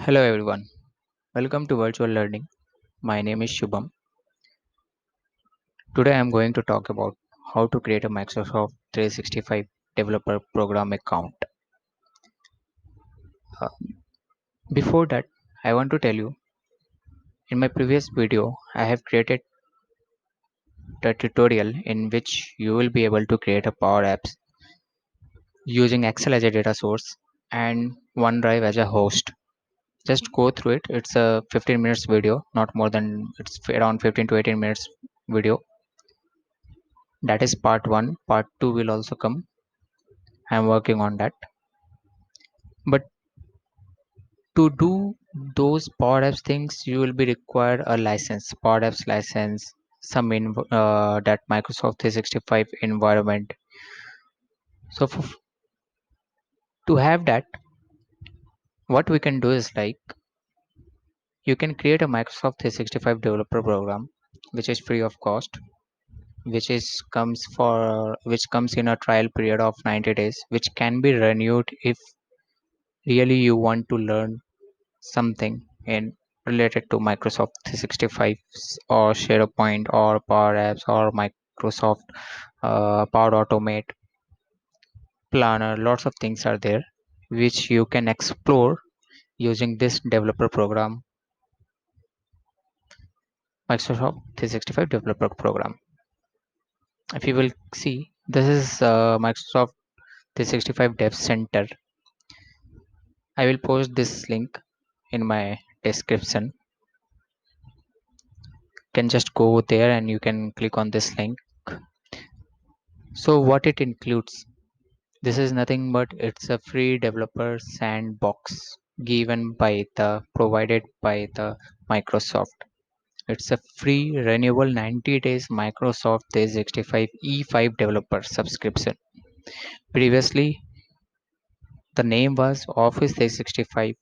Hello everyone, welcome to Virtual Learning. My name is Shubham. Today I am going to talk about how to create a Microsoft 365 developer program account. Uh, Before that, I want to tell you in my previous video I have created a tutorial in which you will be able to create a Power Apps using Excel as a data source and OneDrive as a host. Just go through it. It's a 15 minutes video, not more than it's around 15 to 18 minutes video. That is part 1. Part 2 will also come. I'm working on that. But to do those Power Apps things, you will be required a license, Power Apps license, that Microsoft 365 environment. So to have that, what we can do is like you can create a Microsoft 365 developer program, which is free of cost, which comes in a trial period of 90 days, which can be renewed if really you want to learn something in related to Microsoft 365 or SharePoint or Power Apps or Microsoft Power Automate Planner. Lots of things are there which you can explore using this developer program, Microsoft 365 developer program. If you will see, this is Microsoft 365 Dev Center. I will post this link in my description. You can just go there and you can click on this link. So what it includes, this is nothing but it's a free developer sandbox given by the provided by the Microsoft. It's a free renewable 90 days Microsoft 365 E5 developer subscription. Previously the name was Office 365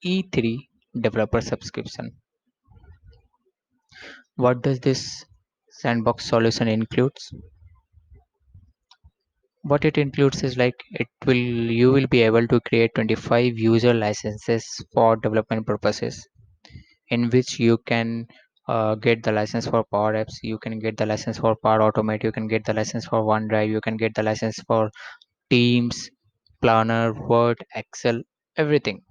E3 developer subscription. What does this sandbox solution includes? What it includes is like it will you will be able to create 25 user licenses for development purposes, in which you can get the license for Power Apps, you can get the license for Power Automate, you can get the license for OneDrive, you can get the license for Teams, Planner, Word, Excel, everything,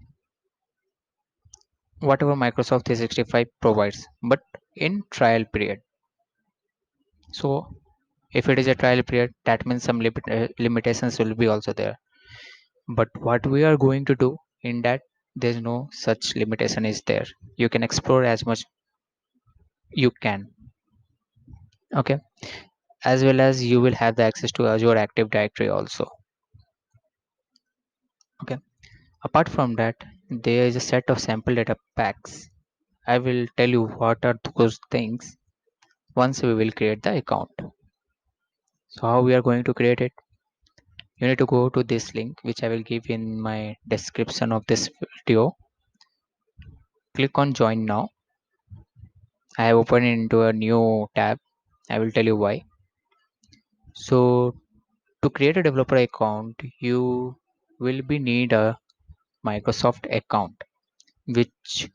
whatever Microsoft 365 provides, but in trial period. So if it is a trial period, that means some limitations will be also there. But what we are going to do in that, there's no such limitation is there. You can explore as much you can. Okay, as well as you will have the access to Azure Active Directory also. Okay, apart from that, there is a set of sample data packs. I will tell you what are those things once we will create the account. So how we are going to create it, you need to go to this link which I will give in my description of this video. Click on join now. I have opened into a new tab. I will tell you why. So to create a developer account, you will be need a Microsoft account, which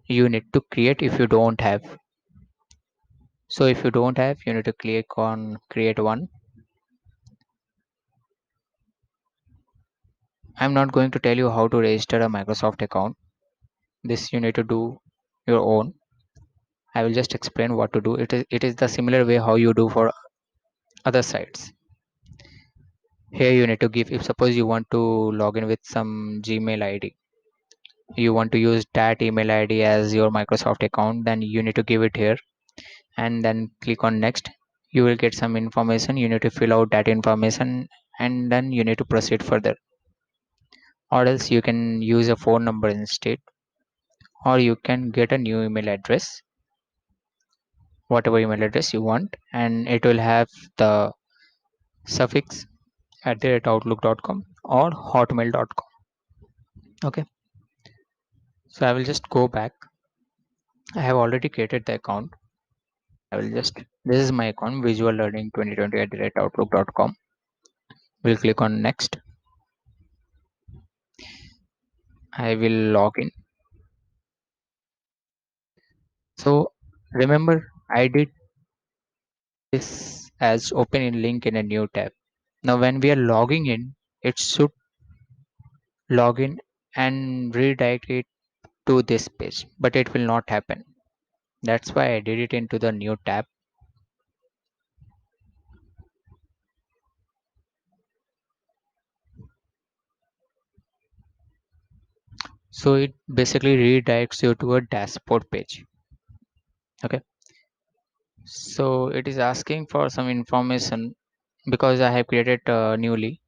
you need to create if you don't have. So if you don't have, you need to click on create one. I'm not going to tell you how to register a Microsoft account. This you need to do your own. I will just explain what to do. It is the similar way how you do for other sites. Here you need to give, if suppose you want to log in with some Gmail ID, you want to use that email ID as your Microsoft account, then you need to give it here and then click on next. You will get some information, you need to fill out that information and then you need to proceed further, or else you can use a phone number instead, or you can get a new email address, whatever email address you want, and it will have the suffix @outlook.com or hotmail.com. Okay, so I will just go back. I have already created the account. I will just, this is my account, visual learning 2020 @outlook.com. We'll click on next. I will log in. So remember, I did this as open in link in a new tab. Now when we are logging in, it should log in and redirect it to this page, but it will not happen. That's why I did it into the new tab. So it basically redirects you to a dashboard page. Okay. So it is asking for some information because I have created newly.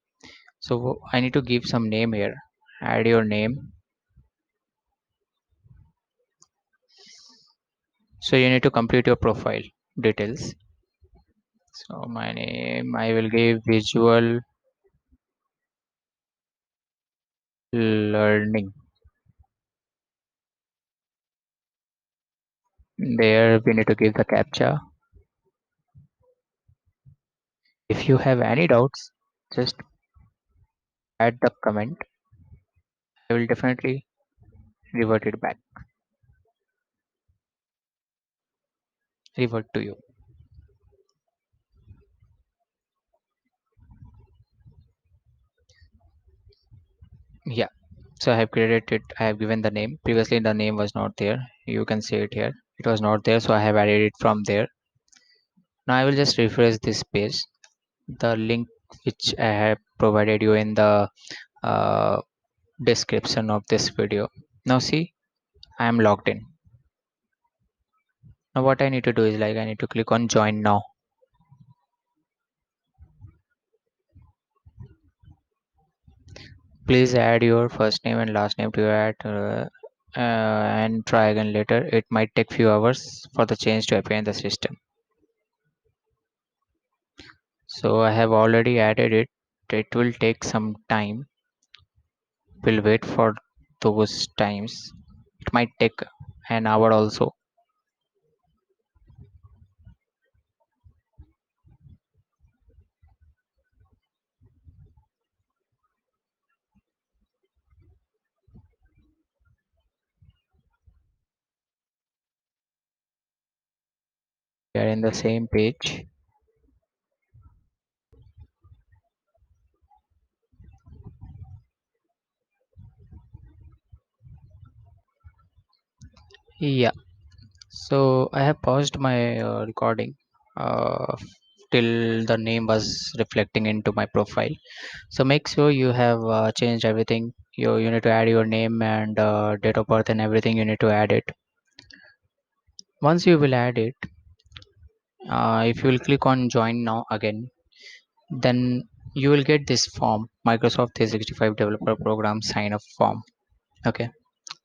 So I need to give some name here. Add your name. So you need to complete your profile details. So my name, I will give visual learning. There we need to give the captcha. If you have any doubts, just add the comment. I will definitely revert it back, revert to you. Yeah. So I have created it. I have given the name. Previously the name was not there. You can see it here. It was not there, so I have added it from there. Now I will just refresh this page. The link which I have provided you in the uh, description of this video. Now see, I am logged in. Now what I need to do is like I need to click on join now. Please add your first name and last name to your ad and try again later. It might take few hours for the change to appear in the system. So I have already added it. It will take some time. We'll wait for those times. It might take an hour also. We are in the same page. Yeah. So I have paused my recording uh, till the name was reflecting into my profile. So make sure you have changed everything. You need to add your name and date of birth and everything. You need to add it. Once you will add it, if you will click on join now again, then you will get this form, Microsoft 365 Developer Program sign up form. Okay.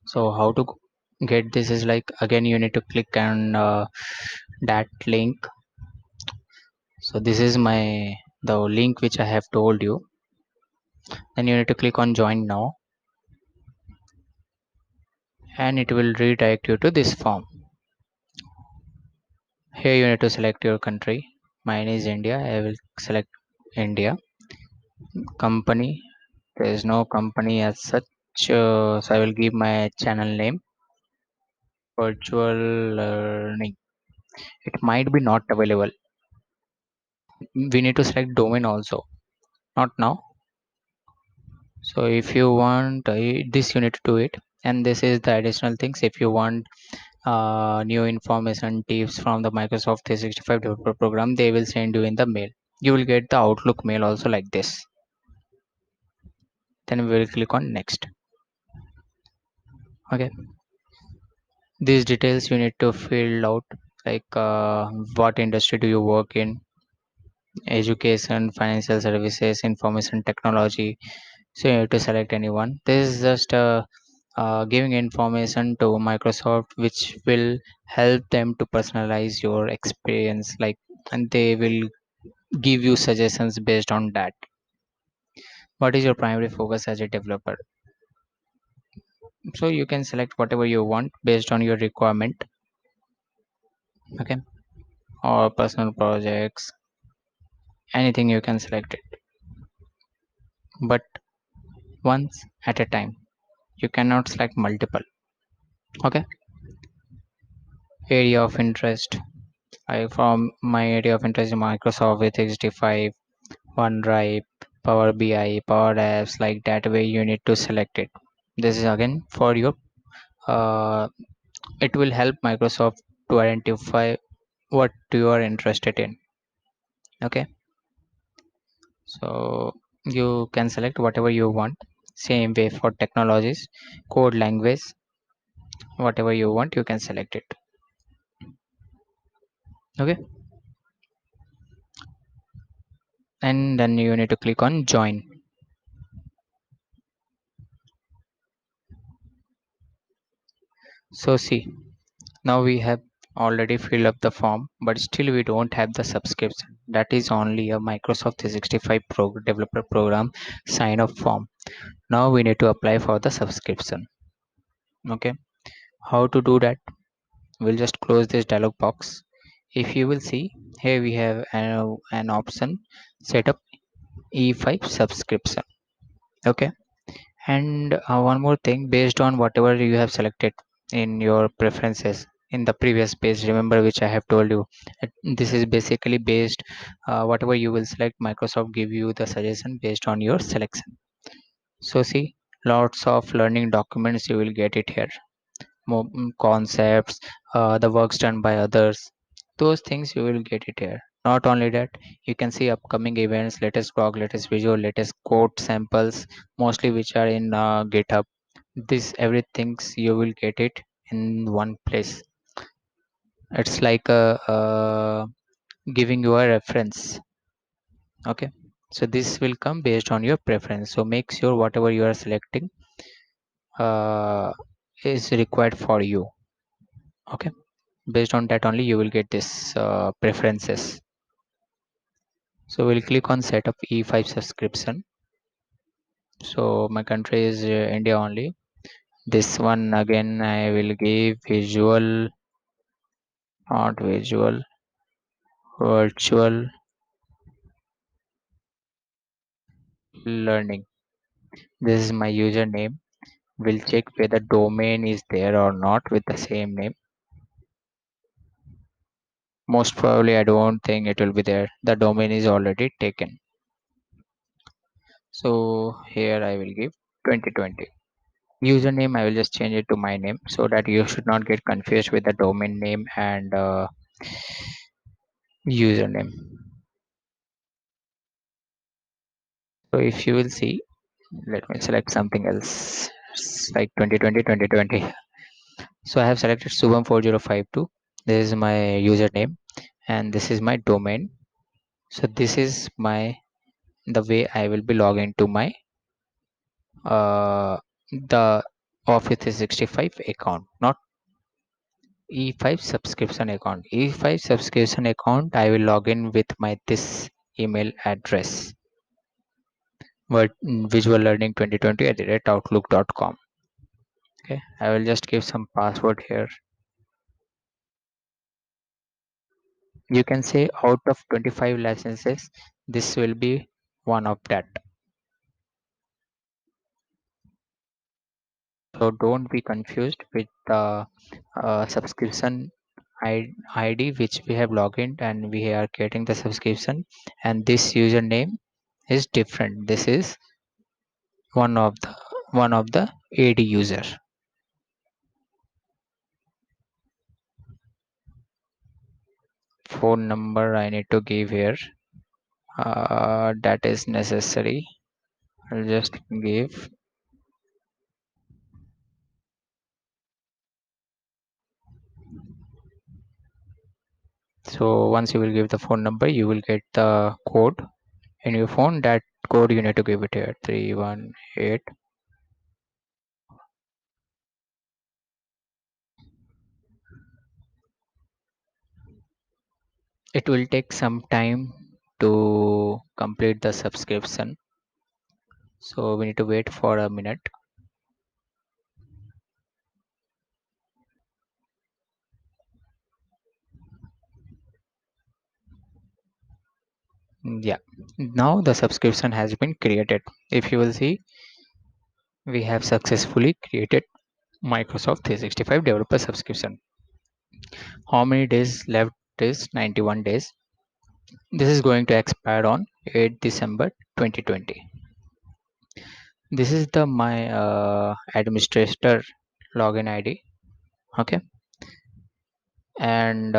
So how to get this is like again you need to click on that link. So this is my the link which I have told you. Then you need to click on join now and it will redirect you to this form. Here you need to select your country. Mine is India. I will select India. Company. There is no company as such. So I will give my channel name virtual learning. It might be not available. We need to select domain also. Not now. So if you want this you need to do it. And this is the additional things. If you want new information tips from the Microsoft 365 developer program, they will send you in the mail. You will get the Outlook mail also like this. Then we will click on next. Okay, these details you need to fill out, like what industry do you work in, education, financial services, information technology. So you have to select anyone. This is just giving information to Microsoft which will help them to personalize your experience, like, and they will give you suggestions based on that. What is your primary focus as a developer? So you can select whatever you want based on your requirement. Okay, or personal projects, anything you can select it, but once at a time. You cannot select multiple. Okay. Area of interest. I from my area of interest is Microsoft with 365, OneDrive, Power BI, Power Apps, like that way you need to select it. This is again for your it will help Microsoft to identify what you are interested in. Okay, so you can select whatever you want. Same way for technologies, code language, whatever you want, you can select it. Okay, and then you need to click on join. So see, now we have already filled up the form, but still we don't have the subscription. That is only a Microsoft 365 developer program sign up form. Now we need to apply for the subscription. Okay, how to do that? We'll just close this dialog box. If you will see here, we have an option set up E5 subscription. Okay, and one more thing, based on whatever you have selected in your preferences in the previous page, remember, which I have told you, this is basically based whatever you will select, Microsoft give you the suggestion based on your selection. So see, lots of learning documents you will get it here. Concepts, the works done by others, those things you will get it here. Not only that, you can see upcoming events, latest blog, latest video, latest code samples, mostly which are in GitHub. This everything you will get it in one place. It's like giving you a reference. Okay, so this will come based on your preference, so make sure whatever you are selecting uh, is required for you. Okay, based on that only you will get this preferences. So we'll click on setup E5 subscription. So my country is India only. This one again I will give visual, not visual, virtual learning. This is my username. We'll check whether domain is there or not with the same name. Most probably I don't think it will be there. The domain is already taken. So here I will give 2020. Username I will just change it to my name so that you should not get confused with the domain name and username. So if you will see, let me select something else like 2020 2020. So I have selected Subham4052. This is my username and this is my domain. So this is my the way I will be logging to my the Office 365 account, not E5 subscription account. E5 subscription account, I will log in with my this email address, but visual learning 2020 at the rate outlook.com. Okay, I will just give some password here. You can say out of 25 licenses, this will be one of that. So don't be confused with the subscription ID which we have logged in and we are getting the subscription, and this username is different. This is one of the AD user. Phone number I need to give here. That is necessary. I'll just give. So once you will give the phone number, you will get the code in your phone. That code you need to give it here, 318. It will take some time to complete the subscription, so we need to wait for a minute. Yeah, now the subscription has been created. If you will see, We have successfully created Microsoft 365 developer subscription. How many days left is 91 days. This is going to expire on 8 December 2020. This is the my administrator login ID. Okay, and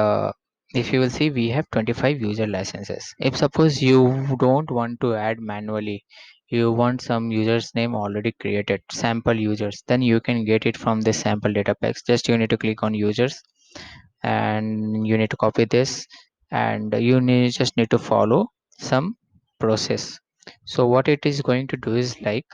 if you will see, we have 25 user licenses. If suppose you don't want to add manually, you want some users name already created, sample users, then you can get it from this sample data packs. Just you need to click on users and you need to copy this, and you just need to follow some process. So what it is going to do is like,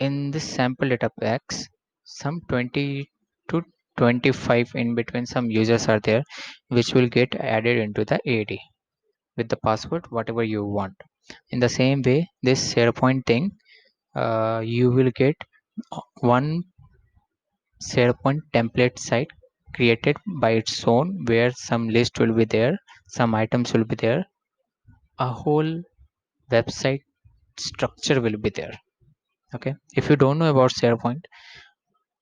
in this sample data packs, some 20 to 25 in between some users are there, which will get added into the AD with the password whatever you want. In the same way, this SharePoint thing, you will get one SharePoint template site created by its own, where some list will be there, some items will be there, a whole website structure will be there. Okay, if you don't know about SharePoint,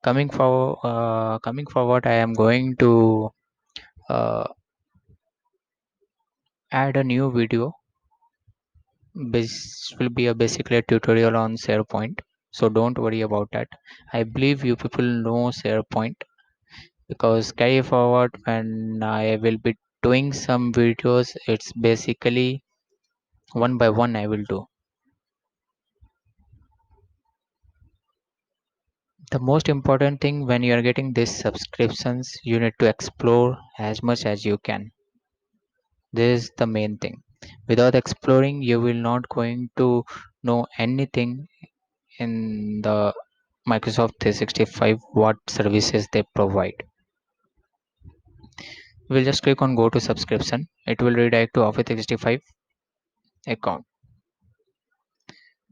coming forward, I am going to uh, add a new video. This will be a basically a tutorial on SharePoint, so don't worry about that. I believe you people know SharePoint, because carry forward when I will be doing some videos, it's basically one by one I will do. The most important thing when you are getting these subscriptions, you need to explore as much as you can. This is the main thing. Without exploring, you will not going to know anything in the Microsoft 365, what services they provide. We'll just click on go to subscription. It will redirect to Office 365 account.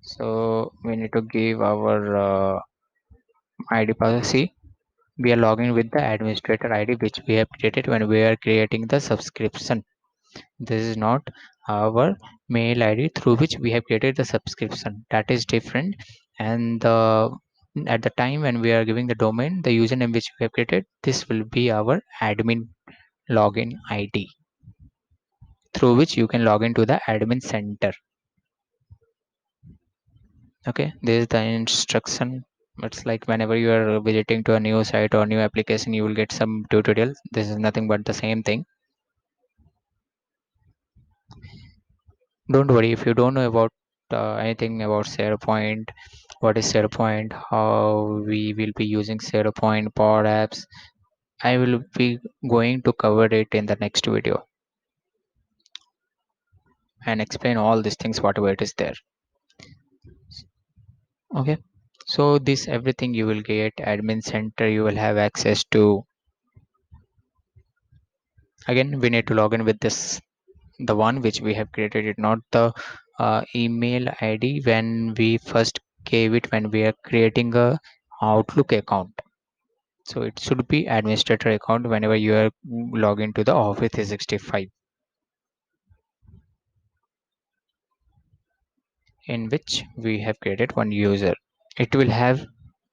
So we need to give our ID password. See, we are logging with the administrator ID which we have created when we are creating the subscription. This is not our mail ID through which we have created the subscription. That is different. And at the time when we are giving the domain, the username which we have created, this will be our admin login ID through which you can log into the admin center. Okay, this is the instruction. It's like whenever you are visiting to a new site or new application, you will get some tutorials. This is nothing but the same thing. Don't worry if you don't know about anything about SharePoint, what is SharePoint, how we will be using SharePoint, Power Apps. I will be going to cover it in the next video and explain all these things, whatever it is there. Okay, so this everything you will get admin center, you will have access to. Again, we need to log in with this, the one which we have created it, not the email ID when we first gave it when we are creating a Outlook account. So it should be administrator account whenever you are log into the Office 365, in which we have created one user. It will have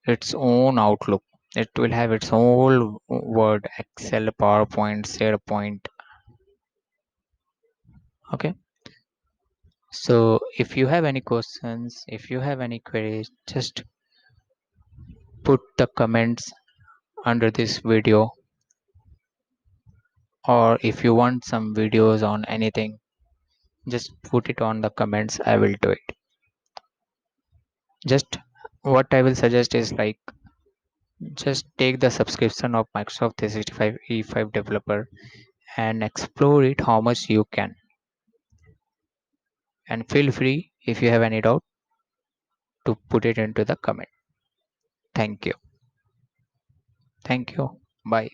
its own Outlook. It will have its own Word, Excel, PowerPoint, SharePoint. Okay. So if you have any questions, if you have any queries, just put the comments under this video, or if you want some videos on anything, just put it on the comments. I will do it. Just what I will suggest is like, just take the subscription of Microsoft 365 E5 developer and explore it how much you can, and feel free if you have any doubt to put it into the comment. Thank you. Thank you. Bye.